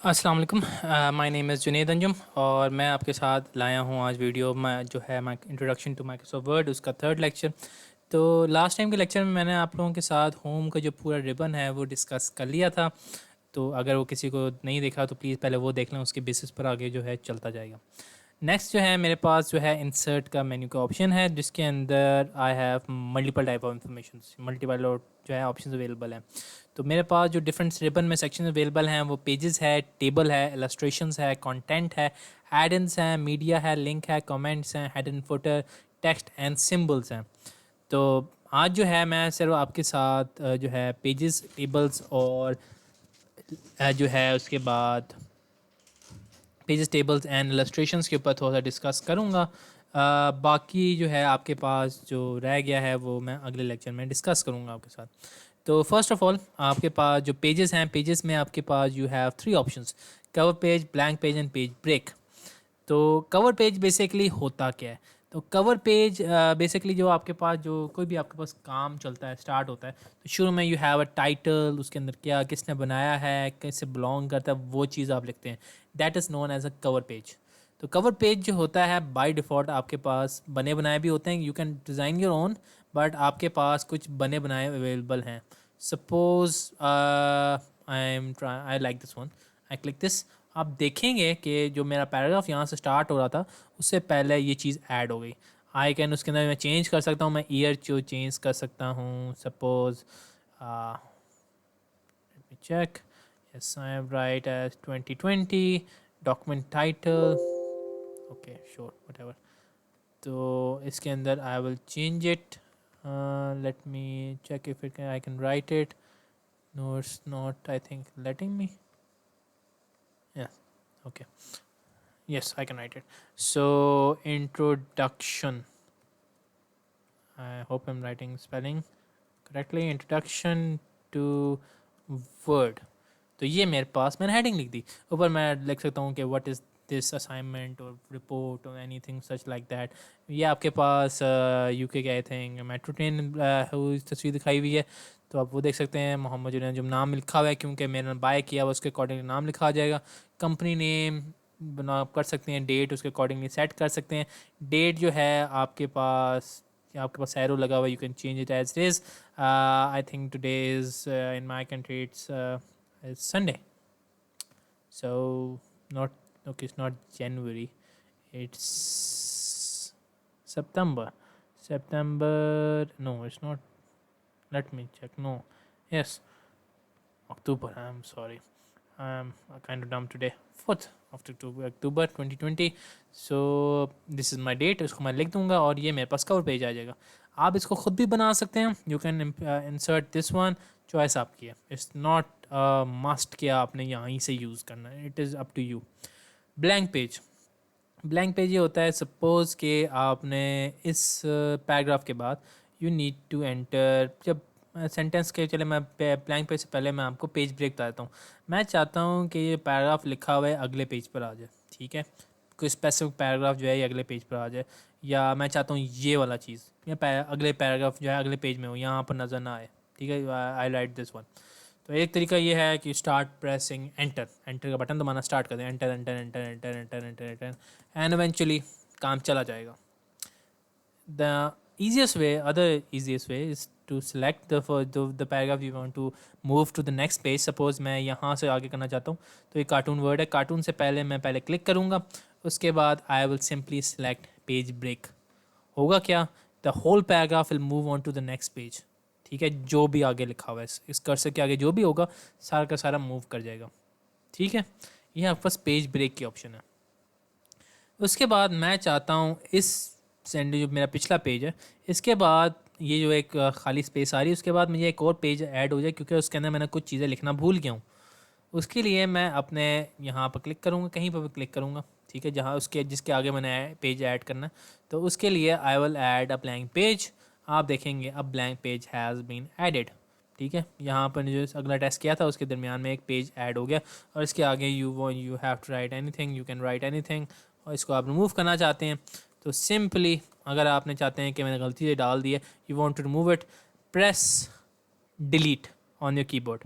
अस्सलाम वालेकुम। My name is Junaid Anjum और मैं आपके साथ लाया हूँ आज वीडियो में जो है my introduction to Microsoft Word उसका थर्ड लेक्चर। तो लास्ट टाइम के लेक्चर में मैंने आप लोगों के साथ होम का जो पूरा रिबन है वो डिस्कस कर लिया था। तो अगर वो किसी को नहीं देखा तो प्लीज़ पहले वो देख लें, उसके बेसिस पर आगे जो है चलता जाएगा। नेक्स्ट जो है मेरे पास जो है इंसर्ट का मेन्यू का ऑप्शन है जिसके अंदर I have multiple type of information, multiple जो है ऑप्शन अवेलेबल हैं। तो मेरे पास जो डिफरेंट रिबन में सेक्शन अवेलेबल हैं वो पेजेस है, टेबल है, इलस्ट्रेशंस है, कंटेंट है, एड-इन्स हैं, मीडिया है, लिंक है, कमेंट्स हैं, head and footer, text and symbols हैं। तो आज जो है मैं सिर्फ आपके साथ जो है पेजेस, टेबल्स और जो है उसके बाद पेजेस, टेबल्स एंड इलस्ट्रेशंस के ऊपर थोड़ा सा डिस्कस करूँगा। बाकी जो है आपके पास जो रह गया है वो मैं अगले लेक्चर में डिस्कस करूँगा आपके साथ। तो फर्स्ट ऑफ ऑल आपके पास जो पेजेस हैं, पेजेस में आपके पास you have three options: cover page, blank page and page break. तो कवर पेज बेसिकली होता क्या है? तो कवर पेज बेसिकली जो आपके पास जो कोई भी आपके पास काम चलता है, स्टार्ट होता है, तो शुरू में यू हैव अ टाइटल, उसके अंदर क्या किसने बनाया है, किससे बिलोंग करता है, वो चीज़ आप लिखते हैं। That is known as a cover page. तो कवर पेज जो होता है बाय डिफ़ॉल्ट आपके पास बने बनाए भी होते हैं, you can design your own, but आपके पास कुछ बने बनाए अवेलेबल हैं। Suppose I like this one, I click this. आप देखेंगे कि जो मेरा पैराग्राफ यहाँ से स्टार्ट हो रहा था उससे पहले ये चीज़ ऐड हो गई। आई कैन उसके अंदर मैं चेंज कर सकता हूँ, मैं ईयर जो चेंज कर सकता हूँ। Suppose let me check, yes I am write as 2020, document title, okay sure whatever. तो इसके अंदर I will change it. Let me check if it I can write it. No it's not I think letting me. Yeah okay, yes I can write it. So introduction, I hope I'm writing spelling correctly, introduction to word। तो ये मेरे पास मैंने heading लिख दी। ऊपर मैं लिख सकता हूँ कि व्हाट इज़ दिस असाइनमेंट और रिपोर्ट और एनीथिंग सच लाइक दैट। ये आपके पास यूके के आई थिंक मेट्रो ट्रेन तस्वीर दिखाई हुई है, तो आप वो देख सकते हैं। मोहम्मद जुनैद जो नाम लिखा हुआ है क्योंकि मैंने बाय किया हुआ उसके अकॉर्डिंग नाम लिखा आ जाएगा। कंपनी नेम बना कर सकते हैं, डेट उसके अकॉर्डिंगली सेट कर सकते हैं। डेट जो है आपके पास एरो लगा हुआ, you can change it as it is. I think today is in my country it's Sunday. So not okay, it's not January. It's September. September. No, it's not. Let me check. No. Yes. October. I'm sorry. I'm kind of dumb today. 4th of October 2020. So this is my date. इसको मैं लिख दूंगा और ये मेरे पास cover page आ जाएगा। आप इसको खुद भी बना सकते हैं। You can insert this one, choice आपकी है। इट्स नॉट मस्ट कि आपने यहीं से यूज़ करना है, it is up to you. Blank page, blank page ये होता है सपोज़ कि आपने इस पैराग्राफ के बाद यू नीड टू एंटर, जब सेंटेंस के चले मैं ब्लैंक पेज से पहले मैं आपको पेज ब्रेक बता देता हूँ। मैं चाहता हूँ कि ये पैराग्राफ लिखा हुआ है अगले पेज पर आ जाए, ठीक है? कोई स्पेसिफिक पैराग्राफ जो है ये अगले पेज पर आ जाए, या मैं चाहता हूँ ये वाला चीज़ या अगले पैराग्राफ जो है अगले पेज में हो, यहाँ पर नज़र ना आए, ठीक है? आई राइट दिस वन। तो एक तरीका ये है कि स्टार्ट प्रेसिंग एंटर, एंटर का बटन दबाना स्टार्ट कर दें, enter enter enter enter enter enter enter, and eventually काम चला जाएगा। The easiest way, other easiest way is to select the paragraph you want to move to the next page. Suppose मैं यहाँ से आगे करना चाहता हूँ, तो ये कार्टून वर्ड है, कार्टून से पहले मैं पहले क्लिक करूँगा, उसके बाद I will simply select page break. होगा क्या? The whole paragraph will move on to the next page, ठीक है? जो भी आगे लिखा हुआ है इस कर्सर के आगे जो भी होगा सारा का सारा मूव कर जाएगा, ठीक है? ये आपके पास पेज ब्रेक की ऑप्शन है। उसके बाद मैं चाहता हूँ इस सेंड जो मेरा पिछला पेज है इसके बाद ये जो एक खाली स्पेस आ रही है उसके बाद मुझे एक और पेज ऐड हो जाए, क्योंकि उसके अंदर मैंने कुछ चीज़ें लिखना भूल गया हूँ। उसके लिए मैं अपने यहाँ पर क्लिक करूँगा, कहीं पर भी क्लिक करूँगा, ठीक है, जहाँ उसके जिसके आगे मैंने पेज ऐड करना है। तो उसके लिए I will add a blank page. आप देखेंगे अब blank page has been added, ठीक है? यहाँ पर जो अगला टेस्ट किया था उसके दरमियान में एक पेज ऐड हो गया, और इसके आगे you have to write anything, you can write anything. और इसको आप रिमूव करना चाहते हैं तो सिंपली, अगर आपने चाहते हैं कि मैंने गलती से डाल दिया, you want to remove it, press delete on your keyboard.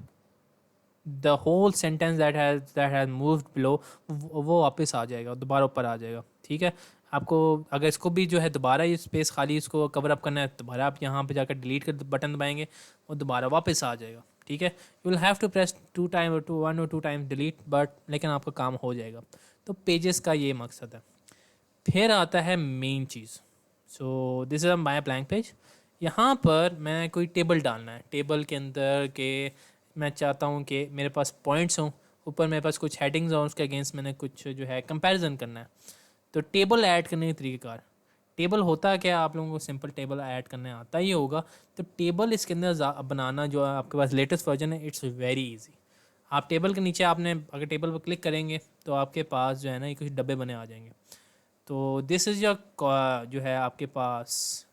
The whole sentence that has moved below वो वापस आ जाएगा, दोबारा ऊपर आ जाएगा। ठीक है, आपको अगर इसको भी जो है दोबारा ये स्पेस खाली इसको कवर अप करना है, दोबारा आप यहाँ पे जाकर डिलीट कर बटन दबाएंगे, वो दोबारा वापस आ जाएगा। ठीक है, you will have to press 2 time और 1 और 2 टाइम्स डिलीट, बट लेकिन आपका काम हो जाएगा। तो पेजेस का ये मकसद है। फिर आता है main cheese. So this is my blank page. यहाँ पर मैं कोई टेबल डालना है, टेबल के अंदर के मैं चाहता हूँ कि मेरे पास पॉइंट्स हों, ऊपर मेरे पास कुछ हेडिंग्स हों, उसके अगेंस्ट मैंने कुछ जो है कंपैरिजन करना है। तो टेबल ऐड करने के तरीक़ेकार, टेबल होता है क्या, आप लोगों को सिंपल टेबल ऐड करने आता ही होगा। तो टेबल इसके अंदर बनाना जो है आपके पास लेटेस्ट वर्जन है, इट्स वेरी इजी। आप टेबल के नीचे आपने अगर टेबल पर क्लिक करेंगे तो आपके पास जो है ना ये कुछ डब्बे बने आ जाएंगे। तो दिस इज़ योर जो है आपके पास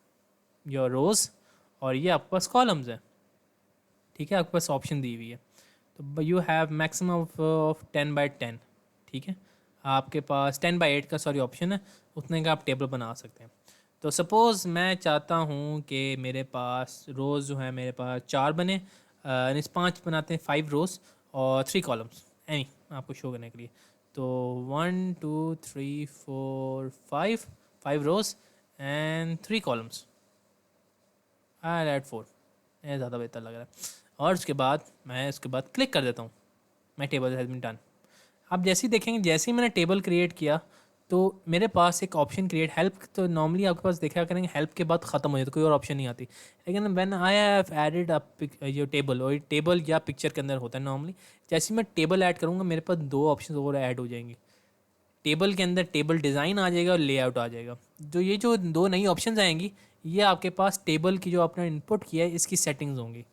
योर रोज़, और ये आपके पास कॉलम्स है। ठीक है, आपके पास ऑप्शन दी हुई है। तो you have maximum of 10 by 10। ठीक है, आपके पास 10 बाई 8 का सॉरी ऑप्शन है, उतने का आप टेबल बना सकते हैं। तो सपोज़ मैं चाहता हूँ कि मेरे पास रोज़ जो है मेरे पास 4 बने, 5 बनाते हैं, 5 रोज़ और 3 कॉलम्स, एनी आपको शो करने के लिए। तो 1 2 3 4 5, 5 rows and 3 columns, I add 4, ये ज़्यादा बेहतर लग रहा है। और उसके बाद मैं उसके बाद क्लिक कर देता हूँ, मैं टेबल हैज़ बीन डन। आप जैसे ही देखेंगे, जैसे ही मैंने टेबल क्रिएट किया तो मेरे पास एक ऑप्शन क्रिएट हेल्प, तो नॉर्मली आपके पास देखा करेंगे हेल्प के बाद ख़त्म हो जाता, कोई और ऑप्शन नहीं आती। लेकिन when I have added a जो टेबल, और टेबल या पिक्चर के अंदर होता है नॉर्मली, जैसे ही मैं टेबल ऐड करूँगा मेरे पास 2 ऑप्शन और ऐड हो जाएंगे। टेबल के अंदर टेबल डिज़ाइन आ जाएगा और लेआउट आ जाएगा। जो 2 नई ऑप्शंस आएंगी, ये आपके पास टेबल की जो आपने इनपुट किया है इसकी सेटिंग्स होंगी।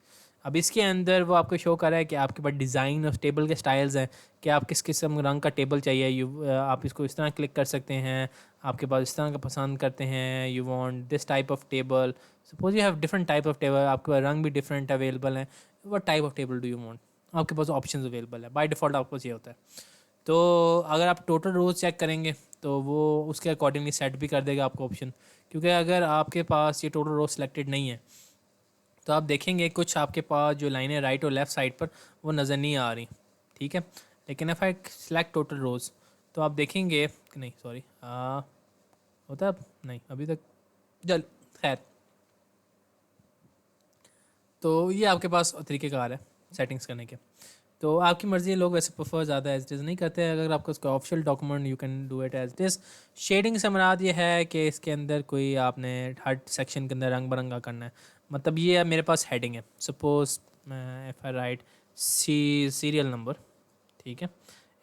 अब इसके अंदर वो आपको शो कर रहा है कि आपके पास डिज़ाइन और टेबल के स्टाइल्स हैं कि आप किस किस्म रंग का टेबल चाहिए। आप इसको इस तरह क्लिक कर सकते हैं, आपके पास इस तरह का पसंद करते हैं, you want this type of table. Suppose you have different type of table, आपके पास रंग भी डिफरेंट अवेलेबल हैं। What type of table do you want, आपके पास ऑप्शन अवेलेबल है, बाय डिफ़ॉल्ट आपके पास ये होता है। तो अगर आप टोटल रोज़ चेक करेंगे तो वो उसके अकॉर्डिंगली सेट भी कर देगा आपको ऑप्शन। क्योंकि अगर आपके पास ये टोटल रोज सिलेक्टेड नहीं है तो आप देखेंगे कुछ आपके पास जो लाइनें राइट और लेफ़्ट साइड पर वो नज़र नहीं आ रही। ठीक है, लेकिन इफ़ आई सेलेक्ट टोटल रोज़ तो आप देखेंगे कि नहीं, सॉरी होता है नहीं अभी तक, चल खैर। तो ये आपके पास तरीक़ेकार है सेटिंग्स करने के। तो आपकी मर्ज़ी है, लोग वैसे प्रेफर ज़्यादा एज इट इज़ नहीं करते हैं। अगर आपका उसका official document you can do it as it is. Shading से मुराद ये है कि इसके अंदर कोई आपने हर सेक्शन के अंदर रंग बिरंगा करना है। मतलब ये है, मेरे पास हेडिंग है, suppose if I right serial number. ठीक है,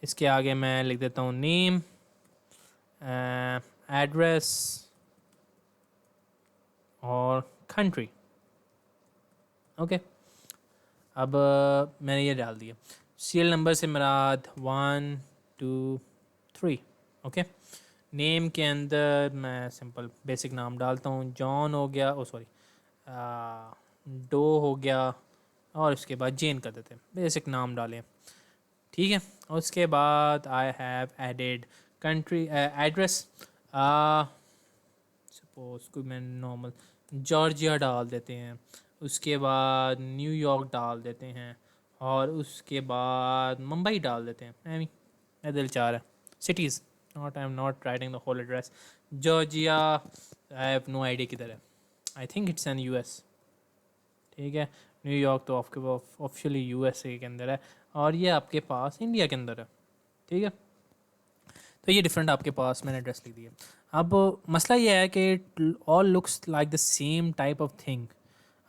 इसके आगे मैं लिख देता हूँ नेम, एड्रेस और कंट्री। ओके, अब मैंने ये डाल दिया। सीरियल नंबर से मुराद 1 2 3। ओके, नेम के अंदर मैं सिंपल बेसिक नाम डालता हूँ, जॉन हो गया, ओ सॉरी डो हो गया, और उसके बाद जेन कर देते हैं, बेसिक नाम डालें। ठीक है, और उसके बाद I have added country address, suppose कोई मैं नॉर्मल जॉर्जिया डाल देते हैं, उसके बाद न्यूयॉर्क डाल देते हैं, और उसके बाद मुंबई डाल देते हैं। मैं दिल चाह रहा है cities, not I am not writing the whole address. Georgia I have no idea किधर है, I think it's an US. ठीक है, न्यूयॉर्क तो आपके ऑफिशियली यूएसए के अंदर है, और ये आपके पास इंडिया के अंदर है। ठीक है, तो ये डिफरेंट आपके पास मैंने एड्रेस लिख दिया। अब मसला ये है कि all looks like the same type of thing.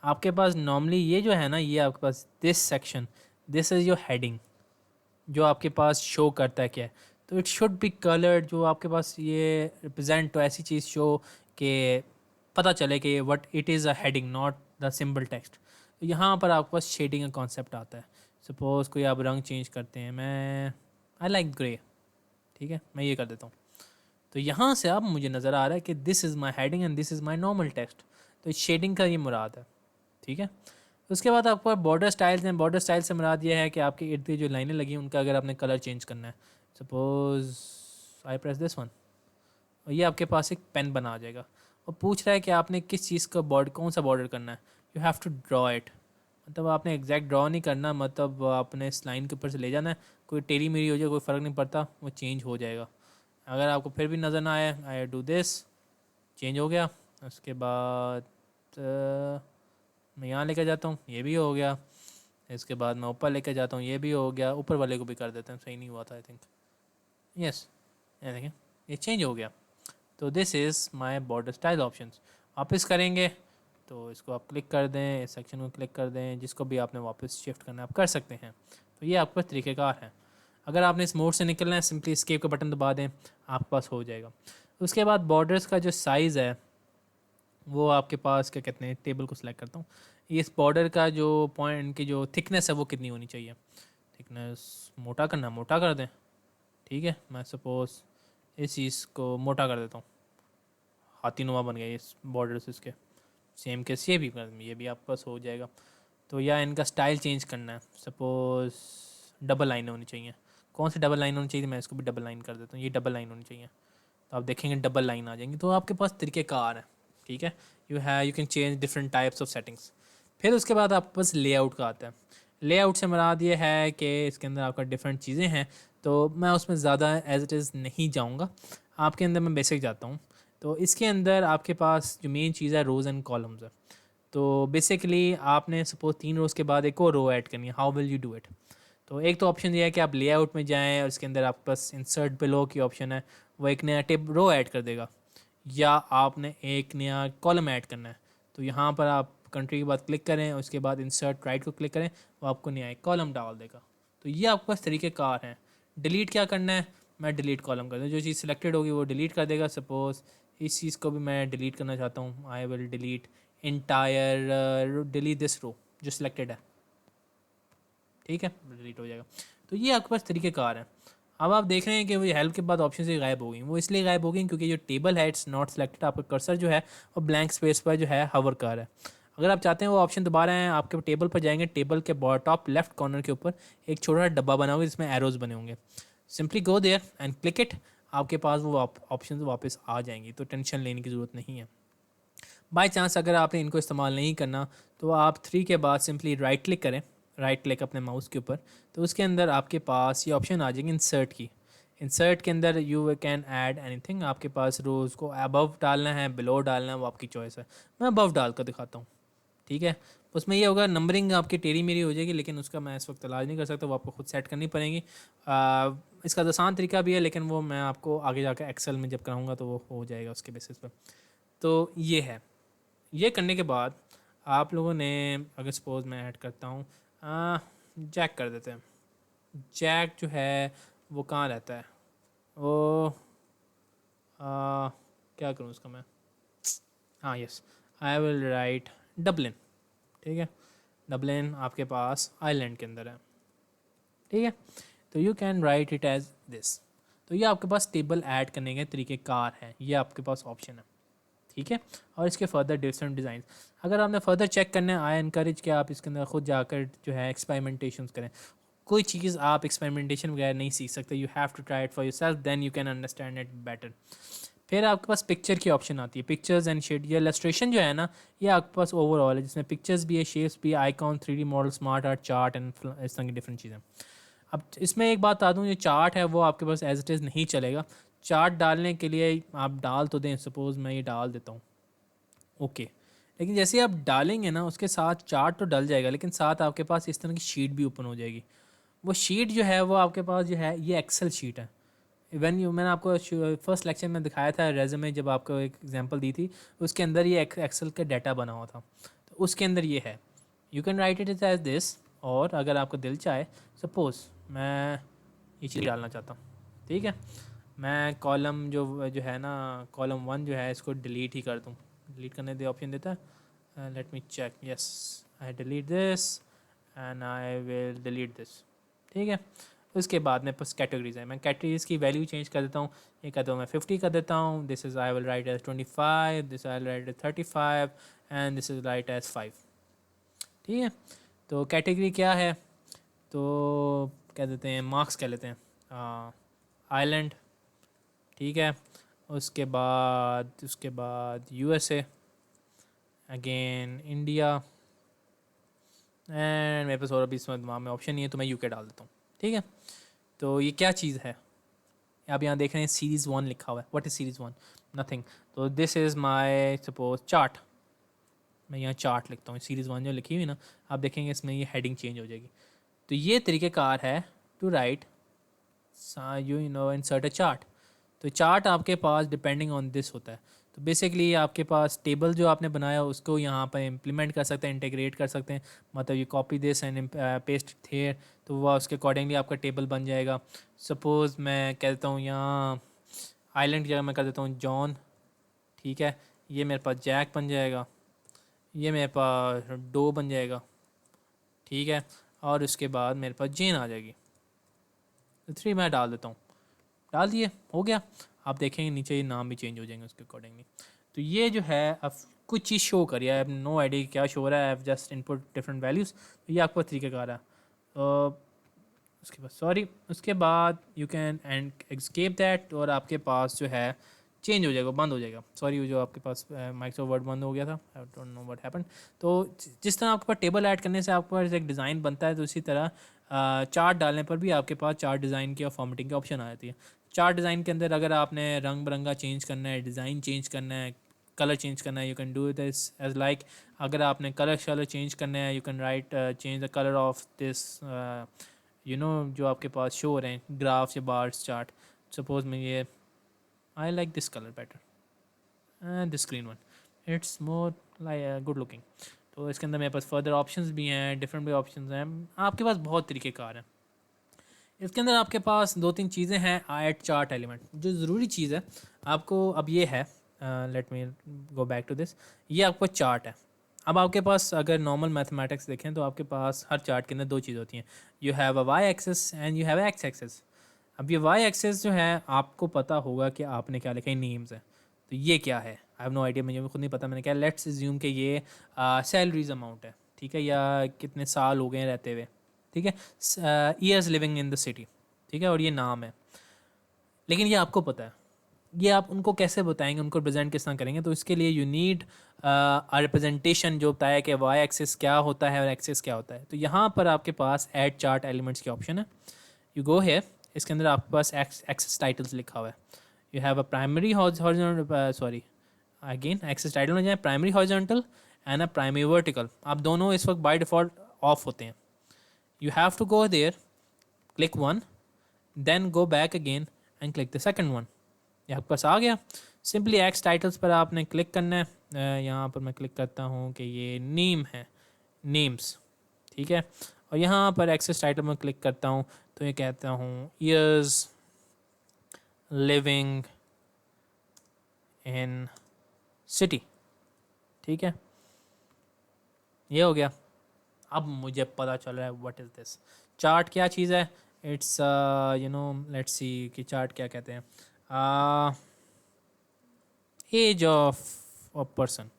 आपके पास नॉर्मली ये जो है ना, ये आपके पास this section, this is your heading, जो आपके पास शो करता है क्या है। तो इट शुड बी कलर्ड, जो आपके पास ये रिप्रेजेंट, तो ऐसी चीज़ शो कि पता चले कि what it is a heading, not the simple text. तो यहाँ पर आपके पास शेडिंग का कॉन्सेप्ट आता है। सपोज़ कोई आप रंग चेंज करते हैं, मैं आई लाइक ग्रे, ठीक है, मैं ये कर देता हूँ। तो यहाँ से अब मुझे नज़र आ रहा है कि this is my heading and this is my normal text. तो शेडिंग का ये मुराद है। ठीक है, उसके बाद आपको बॉर्डर स्टाइल्स हैं। बॉर्डर स्टाइल से मुराद ये है कि आपके इर्द गिर्द जो लाइनें लगी हैं उनका अगर आपने कलर चेंज करना है, suppose I press this one, और ये आपके पास एक पेन बना आ जाएगा और पूछ रहा है कि आपने किस चीज़ का बॉर्डर, कौन सा बॉर्डर करना है। You have to draw it, मतलब आपने एग्जैक्ट ड्रॉ नहीं करना, मतलब आपने इस लाइन के ऊपर से ले जाना है, कोई टेढ़ी मेढ़ी हो जाए कोई फ़र्क नहीं पड़ता, वो चेंज हो जाएगा। अगर आपको फिर भी नज़र ना आए, आई डू दिस, चेंज हो गया। उसके बाद मैं यहाँ लेकर जाता हूँ, ये भी हो गया। इसके बाद मैं ऊपर लेकर जाता हूँ, ये भी हो गया। ऊपर वाले को भी कर देते हैं, सही नहीं हुआ था आई थिंक। यस, ये देखें, ये चेंज हो गया। तो this is my border style options. वापस करेंगे तो इसको आप क्लिक कर दें, इस सेक्शन को क्लिक कर दें, जिसको भी आपने वापस शिफ्ट करना है आप कर सकते हैं। तो ये आपके पास तरीक़ेकार है। अगर आपने इस मोड से निकलना है, सिंपली एस्केप का बटन दबा दें, आपके पास हो जाएगा। उसके बाद बॉर्डर्स का जो साइज़ है वो आपके पास, क्या कहते हैं, टेबल को सिलेक्ट करता हूँ। इस बॉर्डर का जो पॉइंट की जो थिकनेस है वो कितनी होनी चाहिए। थिकनेस मोटा करना, मोटा कर दें, ठीक है। मैं सपोज़ इस चीज़ को मोटा कर देता हूँ, हाथी नुमा बन गया इस बॉर्डर से इसके। सेम केस ये भी कर दें, ये भी आपके पास हो जाएगा। तो या इनका स्टाइल चेंज करना है, सपोज़ डबल लाइन होनी चाहिए। कौन सी डबल लाइन होनी चाहिए, मैं इसको भी डबल लाइन कर देता हूँ, ये डबल लाइन होनी चाहिए। तो आप देखेंगे डबल लाइन आ जाएंगी। तो आपके पास तरीक़ेकार है, ठीक है। You can change different types of settings. फिर उसके बाद आपके पास लेआउट का आता है। लेआउट से मुराद ये है कि इसके अंदर आपका डिफरेंट चीज़ें हैं, तो मैं उसमें ज़्यादा एज इट इज़ नहीं जाऊँगा। आपके अंदर मैं बेसिक जाता हूँ। तो इसके अंदर आपके पास जो मेन चीज़ है, रोज़ एंड कॉलम्स है। तो बेसिकली आपने सपोज 3 रोज़ के बाद एक और रो ऐड करनी है। How will you do it? तो एक तो ऑप्शन ये है कि आप लेआउट में जाएं और इसके अंदर आपके पास इंसर्ट बिलो की ऑप्शन है, वो एक नया टेब रो ऐड कर देगा। या आपने एक नया कॉलम ऐड करना है, तो यहाँ पर आप कंट्री के बाद क्लिक करें, उसके बाद इंसर्ट राइट को क्लिक करें, वो आपको नया एक कॉलम डाल देगा। तो ये आपके पास तरीक़ेकार हैं। डिलीट क्या करना है, मैं डिलीट कॉलम कर दूँ, जो चीज़ सिलेक्टेड होगी वो डिलीट कर देगा। सपोज़ इस चीज़ को भी मैं डिलीट करना चाहता हूँ, I will delete entire, delete this row जो सिलेक्टेड है, ठीक है, डिलीट हो जाएगा। तो ये आपके पास तरीक़ेकार है। अब आप देख रहे हैं कि वो हेल्प के बाद ऑप्शन से गायब हो गई। वो इसलिए गायब हो गई क्योंकि जो टेबल है इट्स नॉट सेलेक्टेड, आपका कर्सर जो है वो ब्लैंक स्पेस पर जो है हवर कर है। अगर आप चाहते हैं वो ऑप्शन दोबारा हैं, आपके टेबल पर जाएंगे, टेबल के टॉप लेफ्ट कॉर्नर के ऊपर एक छोटा सा डब्बा बना होगा जिसमें एरोज बने होंगे। Simply go there and click it, आपके पास वो ऑप्शन वापस आ जाएंगी, तो टेंशन लेने की ज़रूरत नहीं है। बाई चांस अगर आपने इनको इस्तेमाल नहीं करना, तो आप 3 के बाद सिंपली राइट क्लिक करें, राइट क्लिक अपने माउस के ऊपर, तो उसके अंदर आपके पास ये ऑप्शन आ जाएगी इंसर्ट की। इंसर्ट के अंदर यू कैन ऐड एनीथिंग, आपके पास रोज़ को अबव डालना है, बिलो डालना है, वो आपकी चॉइस है। मैं अबव डाल कर दिखाता हूँ, ठीक है। उसमें ये होगा नंबरिंग आपकी टेढ़ी मेरी हो जाएगी, लेकिन उसका मैं इस वक्त इलाज नहीं कर सकता, वो आपको खुद सेट करनी पड़ेगी। इसका आसान तरीका भी है, लेकिन वो मैं आपको आगे जाकर एक्सेल में जब कराऊंगा तो वो हो जाएगा उसके बेसिस पर। तो ये है। ये करने के बाद आप लोगों ने, अगर सपोज़ मैं ऐड करता हूँ, जैक कर देते हैं। जैक जो है वो कहाँ रहता है, वो क्या करूँ उसका मैं, हाँ yes, I will right Dublin, ठीक है। डबलिन आपके पास आइलैंड के अंदर है, ठीक है। तो you can write it as this. तो ये आपके पास टेबल ऐड करने के तरीक़ेकार है, ये आपके पास ऑप्शन है, ठीक है। और इसके फर्दर डिफरेंट डिज़ाइन अगर आपने फर्दर चेक करना है, आई एनकरेज कि आप इसके अंदर खुद जाकर जो है एक्सपेरिमेंटेशन करें। कोई चीज़ आप एक्सपेरिमेंटेशन वगैरह नहीं सीख सकते, you have to try it for yourself, then you can understand it better. फिर आपके पास पिक्चर की ऑप्शन आती है, पिक्चर्स एंड शेड। ये इलस्ट्रेशन जो है ना, ये आपके पास ओवरऑल है, जिसमें पिक्चर्स भी है, शेप्स भी है, icon, 3D model, smart art, chart and इस तरह की डिफरेंट चीज़ें। अब इसमें एक बात बता दूँ, ये चार्ट है वो आपके पास एज इट इज़ नहीं चलेगा। चार्ट डालने के लिए आप डाल तो दें, सपोज़ मैं ये डाल देता हूँ, ओके। लेकिन जैसे आप डालेंगे ना, उसके साथ चार्ट तो डल जाएगा, लेकिन साथ आपके पास इस तरह की शीट भी ओपन हो जाएगी। वो शीट जो है वो आपके पास जो है ये एक्सेल शीट है। इवन यू, मैंने आपको फर्स्ट लेक्चर में दिखाया था रेज़्यूमे, जब आपको एक एग्जांपल दी थी, उसके अंदर ये एक्सेल का डाटा बना हुआ था, तो उसके अंदर ये है। You can write it as this. और अगर आपको दिल चाहे, सपोज़ मैं ये चीज़ डालना चाहता हूँ, ठीक है, मैं कॉलम जो है ना, कॉलम 1 जो है इसको डिलीट ही कर दूँ। डिलीट करने दे ऑप्शन देता है, let me check, yes, I delete this and I will delete this, ठीक है। उसके बाद मेरे पास कैटेगरीज है, मैं कैटेगरीज की वैल्यू चेंज कर देता हूँ। ये कहता हूँ मैं 50 कर देता हूँ, this is I will write as 25, this I will write as 35 and this is write as 5, ठीक है। तो कैटेगरी क्या है, तो कह देते हैं मार्क्स कह लेते हैं, आइलैंड, ठीक है। उसके बाद USA, अगेन इंडिया, एंड मेरे पास और अभी इसमें दिमाग में ऑप्शन नहीं है, तो मैं यूके डाल देता हूँ। ठीक है, तो ये क्या चीज़ है, आप यहाँ देख रहे हैं सीरीज़ 1 लिखा हुआ है। What is series 1? नथिंग। तो this is my suppose chart, मैं यहाँ चार्ट लिखता हूँ। सीरीज़ 1 जो लिखी हुई ना, आप देखेंगे इसमें ये हेडिंग चेंज हो जाएगी। तो ये तरीक़ेकार है to write you know insert a chart. तो चार्ट आपके पास डिपेंडिंग ऑन दिस होता है। तो बेसिकली आपके पास टेबल जो आपने बनाया उसको यहाँ पर इम्प्लीमेंट कर सकते हैं, इंटीग्रेट कर सकते हैं। मतलब ये कॉपी दिस एंड पेस्ट थे, तो वह उसके अकॉर्डिंगली आपका टेबल बन जाएगा। सपोज़ मैं कहता हूँ यहाँ आइलैंड की जगह मैं कर देता हूँ जॉन। ठीक है, ये मेरे पास जैक बन जाएगा, ये मेरे पास डो बन जाएगा। ठीक है, और उसके बाद मेरे पास जेन आ जाएगी। तो 3 मैं डाल देता हूँ, डाल दिए, हो गया। आप देखेंगे नीचे ये नाम भी चेंज हो जाएंगे उसके अकॉर्डिंगली। तो ये जो है अब कुछ चीज़ शो करिए, आई हैव नो आइडिया क्या शो हो रहा है, I just input different values. तो ये आपका तरीक़ेकार है। उसके बाद सॉरी, उसके बाद you can and escape that, और आपके पास जो है चेंज हो जाएगा, बंद हो जाएगा। सॉरी, जो आपके पास माइक्रोसॉफ्ट वर्ड बंद हो गया था, I don't know what happened. तो जिस तरह आपके पास टेबल ऐड करने से आपके पास एक डिज़ाइन बनता है, तो इसी तरह चार्ट डालने पर भी आपके पास चार्ट डिज़ाइन की और फॉर्मेटिंग की ऑप्शन आ जाती है। चार्ट डिज़ाइन के अंदर अगर आपने रंग बिरंगा चेंज करना है, डिज़ाइन चेंज करना है, कलर चेंज करना है, you can do this as like. अगर आपने कलर चेंज करना है, you can right change the colour of this you know जो आपके पास शो हो रहे हैं ग्राफ्स या बार्स चार्ट। सपोज मैं ये I like this colour better, this green one, it's more like good looking. तो इसके अंदर मेरे पास फर्दर ऑप्शंस भी हैं, डिफरेंट भी ऑप्शंस हैं, आपके पास बहुत तरीक़ेकार हैं। इसके अंदर आपके पास 2-3 चीज़ें हैं ऐड चार्ट एलिमेंट। जो ज़रूरी चीज़ है आपको अब ये है, let me go back to this, ये आपका चार्ट है। अब आपके पास अगर नॉर्मल मैथमेटिक्स देखें तो आपके पास हर चार्ट के अंदर 2 चीज़ होती हैं, you have a Y axis and you have X axis. अब ये वाई एक्सेस जो है आपको पता होगा कि आपने क्या लिखा है, नेम्स है। तो ये क्या है, आई हैव नो आइडिया, मुझे खुद नहीं पता। मैंने कहा लेट्स अज्यूम कि ये सैलरीज अमाउंट है, ठीक है, या कितने साल हो गए रहते हुए, ठीक है, years living in the city, ठीक है, और ये नाम है। लेकिन ये आपको पता है, ये आप उनको कैसे बताएंगे, उनको रिप्रेजेंट किस तरह करेंगे? तो इसके लिए यू नीड रिप्रेजेंटेशन जो बताया कि वाई एक्सेस क्या होता है और एक्सेस क्या होता है। तो यहाँ पर आपके पास ऐड चार्ट एलिमेंट्स की ऑप्शन है, यू गो है, इसके अंदर आपके पास एक्सेस टाइटल्स लिखा हुआ है। You have a primary horizontal, sorry again axis title में जाए, primary horizontal and a primary vertical. आप दोनों इस वक्त बाय डिफ़ॉल्ट ऑफ होते हैं। You have to go there, click one, then go back again and click the second one. ये आपके पास आ गया। सिंपली एक्स टाइटल्स पर आपने क्लिक करना है। यहाँ पर मैं क्लिक करता हूँ कि ये नेम है, नेम्स, ठीक है, और यहाँ पर एक्सेस टाइटल में क्लिक करता हूँ तो ये कहता हूँ ईयर्स लिविंग इन सिटी, ठीक है, ये हो गया। अब मुझे पता चल रहा है व्हाट इज़ दिस चार्ट, क्या चीज़ है। It's you know let's see कि चार्ट क्या कहते हैं, एज ऑफ अ पर्सन,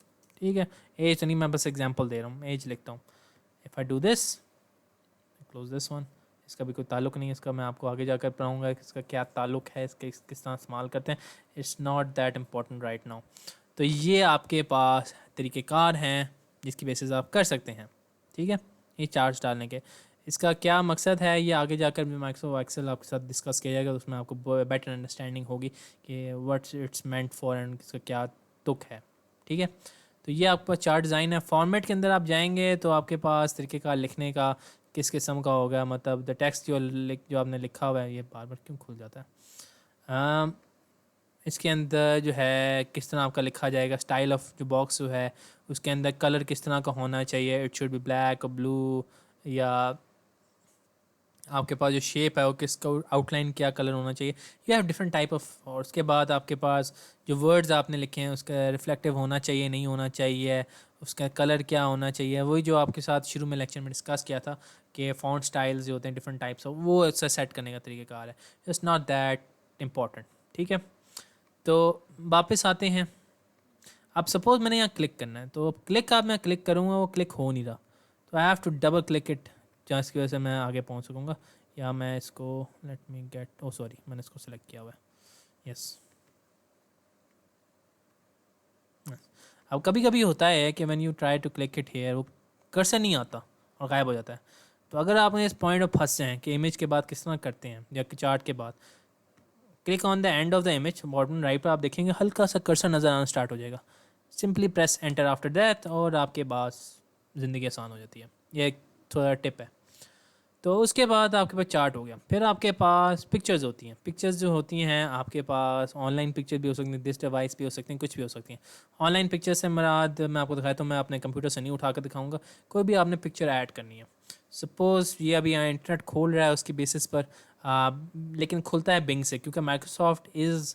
ठीक है। एज नहीं, मैं बस एग्जांपल दे रहा हूँ, एज लिखता हूँ। If I do this, close this one, इसका भी कोई ताल्लुक नहीं है, इसका मैं आपको आगे जाकर पढ़ाऊँगा इसका क्या ताल्लुक है, इसके किस तरह इस्तेमाल करते हैं। It's not that important right now. तो ये आपके पास तरीक़ेकार हैं जिसकी बेसिस आप कर सकते हैं, ठीक है, ये चार्ज डालने के। इसका क्या मकसद है ये आगे जाकर माइक्रोसॉफ्ट एक्सेल आपके साथ डिस्कस किया जाएगा, उसमें आपको बेटर अंडरस्टैंडिंग होगी कि what's it's meant for and इसका क्या तुक है, ठीक है। तो ये आपका चार्ट डिज़ाइन है। फॉर्मेट के अंदर आप जाएंगे तो आपके पास तरीक़ेकार लिखने का किस किस्म का होगा, मतलब द टेक्स्ट जो आपने लिखा हुआ है, ये बार बार क्यों खुल जाता है, इसके अंदर जो है किस तरह आपका लिखा जाएगा, स्टाइल ऑफ जो बॉक्स जो है उसके अंदर कलर किस तरह का होना चाहिए, इट शुड बी ब्लैक और ब्लू, या आपके पास जो शेप है वो किसका आउटलाइन क्या कलर होना चाहिए। You have different type of. और उसके बाद आपके पास जो वर्ड्स आपने लिखे हैं उसका रिफ्लेक्टिव होना चाहिए, नहीं होना चाहिए, उसका कलर क्या होना चाहिए, वही जो आपके साथ शुरू में लेक्चर में डिस्कस किया था कि फ़ॉन्ट स्टाइल्स जो होते हैं डिफरेंट टाइप्स ऑफ, वो इससे सेट करने का तरीक़ेकार है। इट्स नॉट दैट इम्पॉर्टेंट, ठीक है। तो वापस आते हैं। अब सपोज़ मैंने यहाँ क्लिक करना है, तो क्लिक आप मैं क्लिक करूँगा वो क्लिक हो नहीं रहा, तो I have to double click it, जिसकी वजह से मैं आगे पहुँच सकूँगा। या मैं इसको लेट मी गेट, ओ सॉरी मैंने इसको सेलेक्ट किया हुआ है, यस। अब कभी कभी होता है कि when you try to click it here वो कर्सर नहीं आता और गायब हो जाता है। तो अगर आप इस पॉइंट पर फंसे हैं कि इमेज के बाद किस तरह करते हैं या चार्ट के बाद, click on the end of the image, bottom right पर आप देखेंगे हल्का सा कर्सर नज़र आना स्टार्ट हो जाएगा। Simply press enter after that और आपके पास ज़िंदगी आसान हो जाती है। ये एक थोड़ा टिप है। तो उसके बाद आपके पास चार्ट हो गया। फिर आपके पास पिक्चर्स होती हैं। पिक्चर्स जो होती हैं आपके पास ऑनलाइन पिक्चर भी हो सकती हैं, दिस डिवाइस भी हो सकती हैं, कुछ भी हो सकती हैं। ऑनलाइन पिक्चर से मुराद मैं आपको दिखाता हूँ, मैं अपने कंप्यूटर से नहीं उठा कर दिखाऊंगा। कोई भी आपने पिक्चर ऐड करनी है, सपोज़ ये अभी यहाँ इंटरनेट खोल रहा है उसकी बेसिस पर, लेकिन खुलता है बिंग से, क्योंकि माइक्रोसॉफ्ट इज़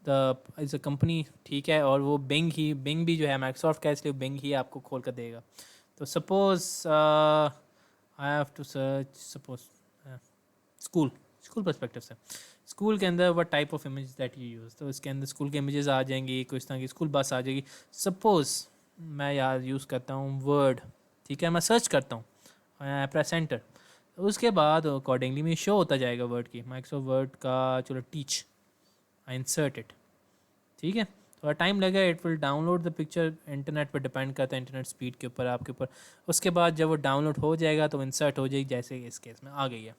अ कंपनी, ठीक है। और वो बिंग भी जो है माइक्रोसॉफ्ट का, इसलिए बिंग ही आपको खोल कर देगा। तो suppose I have to search, suppose school perspective से, स्कूल के अंदर what type of image that you use, तो इसके अंदर स्कूल के इमेजेस आ जाएंगी, कुछ तरह की स्कूल बस आ जाएगी। सपोज़ मैं यार यूज़ करता हूँ वर्ड, ठीक है, मैं सर्च करता हूँ, प्रेस एंटर, तो उसके बाद अकॉर्डिंगली में शो होता जाएगा वर्ड की, माइक्रोसॉफ्ट वर्ड का, चलो टीच, आई इंसर्ट इट, ठीक है। थोड़ा टाइम लगेगा, it will download the picture, internet पर डिपेंड करता है, इंटरनेट स्पीड के ऊपर, आपके ऊपर। उसके बाद जब वो डाउनलोड हो जाएगा तो इंसर्ट हो जाएगी, जैसे इस केस में आ गई है।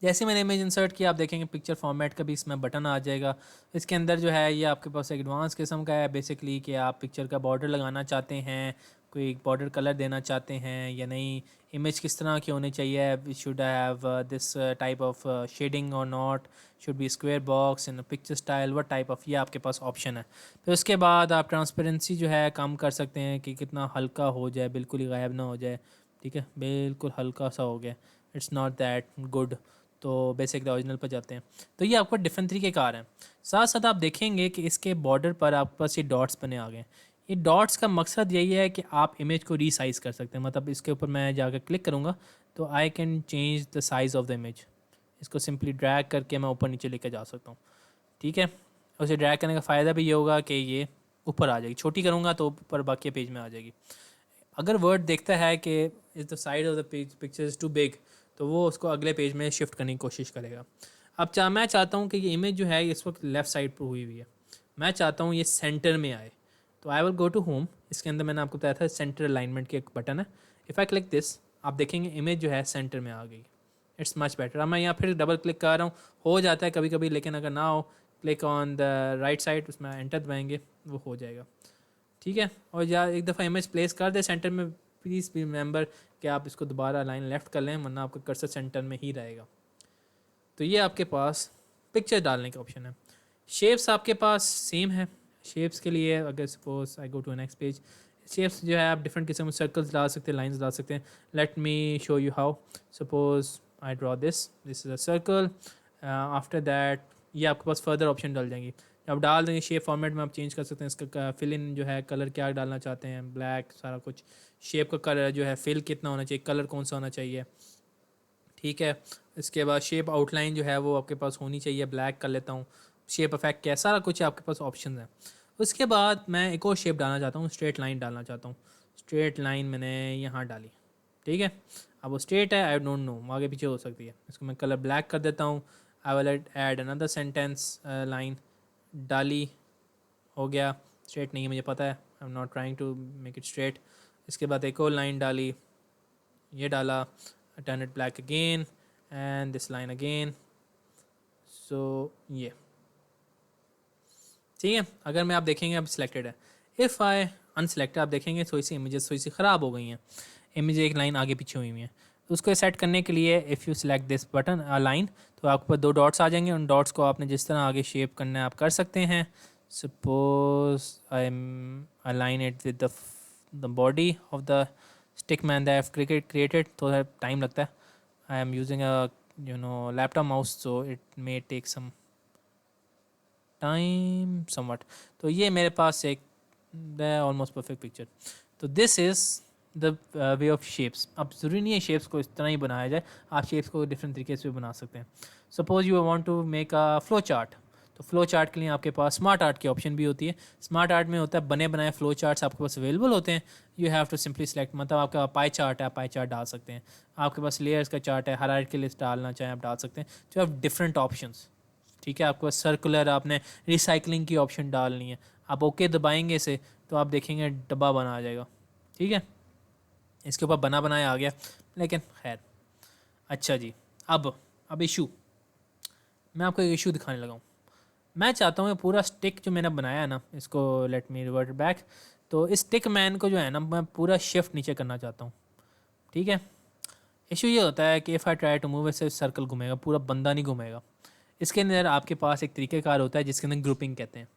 जैसे मैंने इमेज इंसर्ट किया, आप देखेंगे पिक्चर फॉर्मेट का भी इसमें बटन आ जाएगा। इसके अंदर जो है ये आपके पास एक एडवांस किस्म का है, बेसिकली कि आप पिक्चर का बॉर्डर लगाना चाहते हैं, कोई बॉर्डर कलर देना चाहते हैं या नहीं, इमेज किस तरह की होनी चाहिए, should I have this type of shading और not, should be square box in picture style, what type of, ये आपके पास ऑप्शन है। फिर उसके बाद आप ट्रांसपेरेंसी जो है कम कर सकते हैं कि कितना हल्का हो जाए, बिल्कुल ही गायब ना हो जाए, ठीक है, बिल्कुल हल्का सा हो गया, इट्स नॉट दैट गुड, तो बेसिक ओरिजिनल पर जाते हैं। तो ये आपको डिफरेंट तरीके कार हैं। साथ साथ आप देखेंगे कि इसके बॉर्डर पर आपके पास ये डॉट्स बने आ गए। ये डॉट्स का मकसद यही है कि आप इमेज को रीसाइज़ कर सकते हैं, मतलब इसके ऊपर मैं जाकर क्लिक करूँगा तो I can change the size of the image. इसको सिंपली ड्रैग करके मैं ऊपर नीचे लेकर जा सकता हूँ, ठीक है। उसे ड्रैग करने का फ़ायदा भी ये होगा कि ये ऊपर आ जाएगी, छोटी करूँगा तो ऊपर बाकी पेज में आ जाएगी। अगर वर्ड देखता है कि is the side of the picture is too big, तो वो उसको अगले पेज में शिफ्ट करने की कोशिश करेगा। अब मैं चाहता हूँ कि ये इमेज जो है इस वक्त लेफ़्ट साइड पर हुई हुई है, मैं चाहता हूँ ये सेंटर में आए, तो I will go to home. इसके अंदर मैंने आपको बताया था सेंटर अलाइनमेंट की एक बटन है। इफ़ आई क्लिक दिस, आप देखेंगे इमेज जो है सेंटर में आ गई, इट्स मच बेटर। अब मैं यहाँ फिर डबल क्लिक कर रहा हूँ, हो जाता है कभी कभी, लेकिन अगर ना हो, click on the right side, उसमें एंटर दबाएंगे, वो हो जाएगा, ठीक है। और या एक दफ़ा इमेज प्लेस कर दे सेंटर में, प्लीज़ भी रिमेंबर कि आप इसको दोबारा लाइन लेफ़्ट कर लें, वरना आपका कर्सर सेंटर में ही रहेगा। तो ये आपके पास पिक्चर डालने का ऑप्शन है। शेप्स आपके पास सेम है। शेप्स के लिए अगर suppose I go to next page, shapes जो है आप डिफरेंट किस्म के सर्कल्स डाल सकते हैं, लाइंस डाल सकते हैं। Let me show you how. Suppose I draw this is a circle. After that ये आपके पास फर्दर ऑप्शन डाल जाएंगी, आप डाल देंगे शेप फॉर्मेट में, आप चेंज कर सकते हैं इसका फिल इन जो है, कलर क्या डालना चाहते हैं, ब्लैक, सारा कुछ, शेप का कलर जो है, फिल कितना होना चाहिए, कलर कौन सा होना चाहिए, ठीक है। इसके बाद शेप आउटलाइन जो है वो आपके पास होनी चाहिए, ब्लैक कर लेता हूँ। शेप इफेक्ट क्या है, सारा कुछ आपके पास ऑप्शन है। उसके बाद मैं एक और शेप डालना चाहता हूँ, स्ट्रेट लाइन डालना चाहता हूँ। स्ट्रेट लाइन मैंने यहाँ डाली, ठीक है। अब वो स्ट्रेट है, आई डोंट नो, आगे पीछे हो सकती है, इसको मैं कलर ब्लैक कर देता हूँ। I will add another sentence line, डाली, हो गया। स्ट्रेट नहीं है मुझे पता है, I am not trying to make it straight. इसके बाद एक और लाइन डाली, ये डाला, turn it black again and this line again, so ये ठीक है। अगर मैं आप देखेंगे अब सिलेक्टेड है, इफ़ आई अनसेलेक्टेड, आप देखेंगे थोड़ी सी इमेजेस थोड़ी सी ख़राब हो गई हैं, इमेज एक लाइन आगे पीछे हुई हैं। तो उसको सेट करने के लिए if you select this button line, तो आपके पास दो डॉट्स आ जाएंगे, उन डॉट्स को आपने जिस तरह आगे शेप करना है आप कर सकते हैं। Suppose I am align it with the body of the stick man that created, थोड़ा टाइम लगता है। I am using a laptop mouse, so it may take some time somewhat. तो ये मेरे पास एक ऑलमोस्ट परफेक्ट पिक्चर। तो this is the way of shapes. अब ज़रूरी नहीं है शेप्स को इस तरह ही बनाया जाए, आप शेप्स को डिफरेंट तरीके से भी बना सकते हैं। Suppose you want to make a flow chart, तो फ्लो चार्ट के लिए आपके पास स्मार्ट आर्ट की ऑप्शन भी होती है। स्मार्ट आर्ट में होता है बने बनाए फ्लो चार्ट्स आपके पास अवेलेबल होते हैं। You have to simply select, मतलब आपका पाई चार्ट है, आप पाई चार्ट डाल सकते हैं। आपके पास लेयर्स का चार्ट है, हर आर्ट के लिस्ट डालना चाहें आप डाल सकते हैं। तो आप डिफरेंट ऑप्शंस, ठीक है। आपको सर्कुलर, आपने रिसाइकलिंग की ऑप्शन डालनी है, आप ओके दबाएंगे इसे, तो आप देखेंगे डब्बा बना आ जाएगा, ठीक है। इसके ऊपर बना बनाया आ गया, लेकिन खैर। अच्छा जी, अब इशू, मैं आपको एक इशू दिखाने लगा हूँ। मैं चाहता हूँ ये पूरा स्टिक जो मैंने बनाया है ना, इसको लेट मी रिवर्ट बैक। तो इस स्टिक मैन को जो है ना, मैं पूरा शिफ्ट नीचे करना चाहता हूँ, ठीक है। इशू ये होता है कि if I try to move ऐसे सर्कल घूमेगा, पूरा बंदा नहीं घूमेगा। इसके अंदर आपके पास एक तरीक़ेकार होता है जिसके अंदर ग्रुपिंग कहते हैं।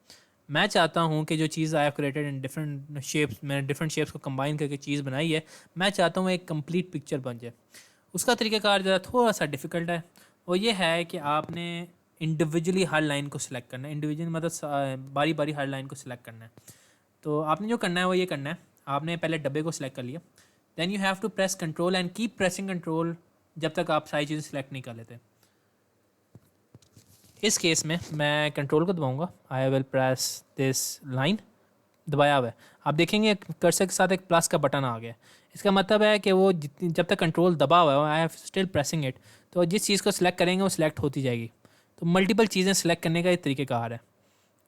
मैं चाहता हूँ कि जो चीज़ I have created in different shapes, मैंने डिफरेंट शेप्स को कंबाइन करके चीज़ बनाई है, मैं चाहता हूँ एक कंप्लीट पिक्चर बन जाए। उसका तरीक़ाकार ज़रा थोड़ा सा डिफ़िकल्ट है। वो ये है कि आपने इंडिविजुअली हर लाइन को सिलेक्ट करना है। इंडिविजुअली मतलब बारी बारी हर लाइन को सिलेक्ट करना है। तो आपने जो करना है वो ये करना है, आपने पहले डब्बे को सिलेक्ट कर लिया, then you have to press control and keep pressing control जब तक आप सारी चीज़ें सिलेक्ट नहीं कर लेते। इस केस में मैं कंट्रोल को दबाऊंगा, I will press this line, दबाया हुआ है। आप देखेंगे कर्सर के साथ एक प्लस का बटन आ गया। इसका मतलब है कि वो जितनी जब तक कंट्रोल दबा हुआ है, I have still pressing it, तो जिस चीज़ को सिलेक्ट करेंगे वो सिलेक्ट होती जाएगी। तो मल्टीपल चीज़ें सिलेक्ट करने का एक तरीक़ेकार है,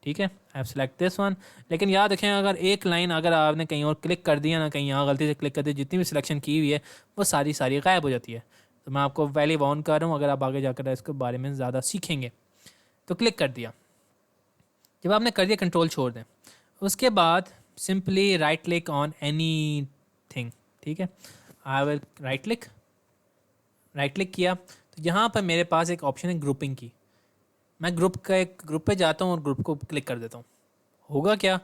ठीक है। I have select this one. लेकिन याद रखें, अगर एक लाइन अगर आपने कहीं और क्लिक कर दिया ना, कहीं यहाँ गलती से क्लिक कर दी, जितनी भी सिलेक्शन की हुई है वो सारी गायब हो जाती है। तो मैं आपको पहले वार्न कर रहा हूँ, अगर आप आगे जाकर इसके बारे में ज़्यादा सीखेंगे। तो क्लिक कर दिया, जब आपने कर दिया कंट्रोल छोड़ दें। उसके बाद simply write click on any thing, ठीक है। आई विल राइट क्लिक किया, तो यहाँ पर मेरे पास एक ऑप्शन है ग्रुपिंग की। मैं ग्रुप पे जाता हूँ और ग्रुप को क्लिक कर देता हूँ। होगा क्या,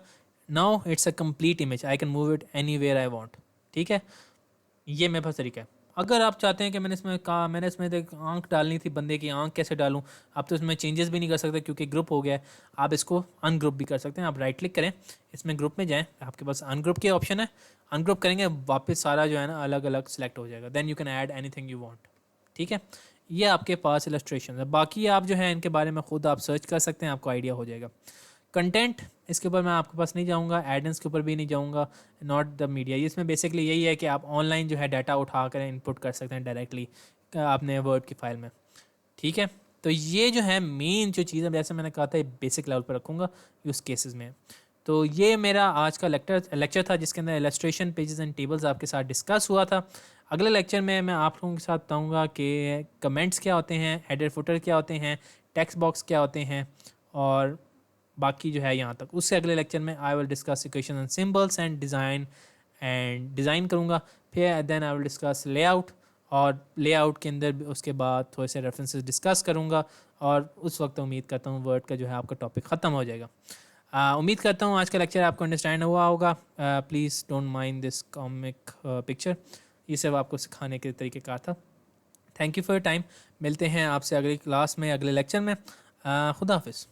now it's a complete image, I can move it anywhere I want, ठीक है। ये मेरे पास तरीका है। अगर आप चाहते हैं कि मैंने इसमें एक आंख डालनी थी, बंदे की आंख कैसे डालूं, आप तो इसमें चेंजेस भी नहीं कर सकते क्योंकि ग्रुप हो गया है। आप इसको अनग्रुप भी कर सकते हैं। आप राइट क्लिक करें, इसमें ग्रुप में जाएं, आपके पास अनग्रुप के ऑप्शन है, अनग्रुप करेंगे, वापस सारा जो है ना अलग अलग सेलेक्ट हो जाएगा। Then you can add anything you want, ठीक है। ये आपके पास इलस्ट्रेशन है। बाकी आप जो है इनके बारे में खुद आप सर्च कर सकते हैं, आपको आइडिया हो जाएगा। कंटेंट, इसके ऊपर मैं आपके पास नहीं जाऊंगा, एडेंस के ऊपर भी नहीं जाऊंगा, नॉट द मीडिया। इसमें बेसिकली यही है कि आप ऑनलाइन जो है डाटा उठा कर इनपुट कर सकते हैं डायरेक्टली आपने वर्ड की फाइल में, ठीक है। तो ये जो है मेन जो चीज़ है, जैसे मैंने कहा था, बेसिक लेवल पर रखूँगा यूज़ केसेस में। तो ये मेरा आज का लेक्चर था जिसके अंदर इलस्ट्रेशन, पेजेस एंड टेबल्स आपके साथ डिस्कस हुआ था। अगले लेक्चर में मैं आप लोगों के साथ बताऊँगा कि कमेंट्स क्या होते हैं, हेडर फुटर क्या होते हैं, टेक्स्ट बॉक्स क्या होते हैं, और बाकी जो है यहाँ तक। उससे अगले लेक्चर में I will discuss equation and symbols and design करूँगा। फिर then I will discuss layout, और लेआउट के अंदर उसके बाद थोड़े से रेफरेंसेस डिस्कस करूँगा। और उस वक्त उम्मीद करता हूँ वर्ड का जो है आपका टॉपिक ख़त्म हो जाएगा। उम्मीद करता हूँ आज का लेक्चर आपको अंडरस्टैंड हुआ होगा। Please don't mind this comic picture, ये सब आपको सिखाने के तरीके का था। Thank you for your time. मिलते हैं आपसे अगली क्लास में, अगले लेक्चर में। खुदा हाफिज़।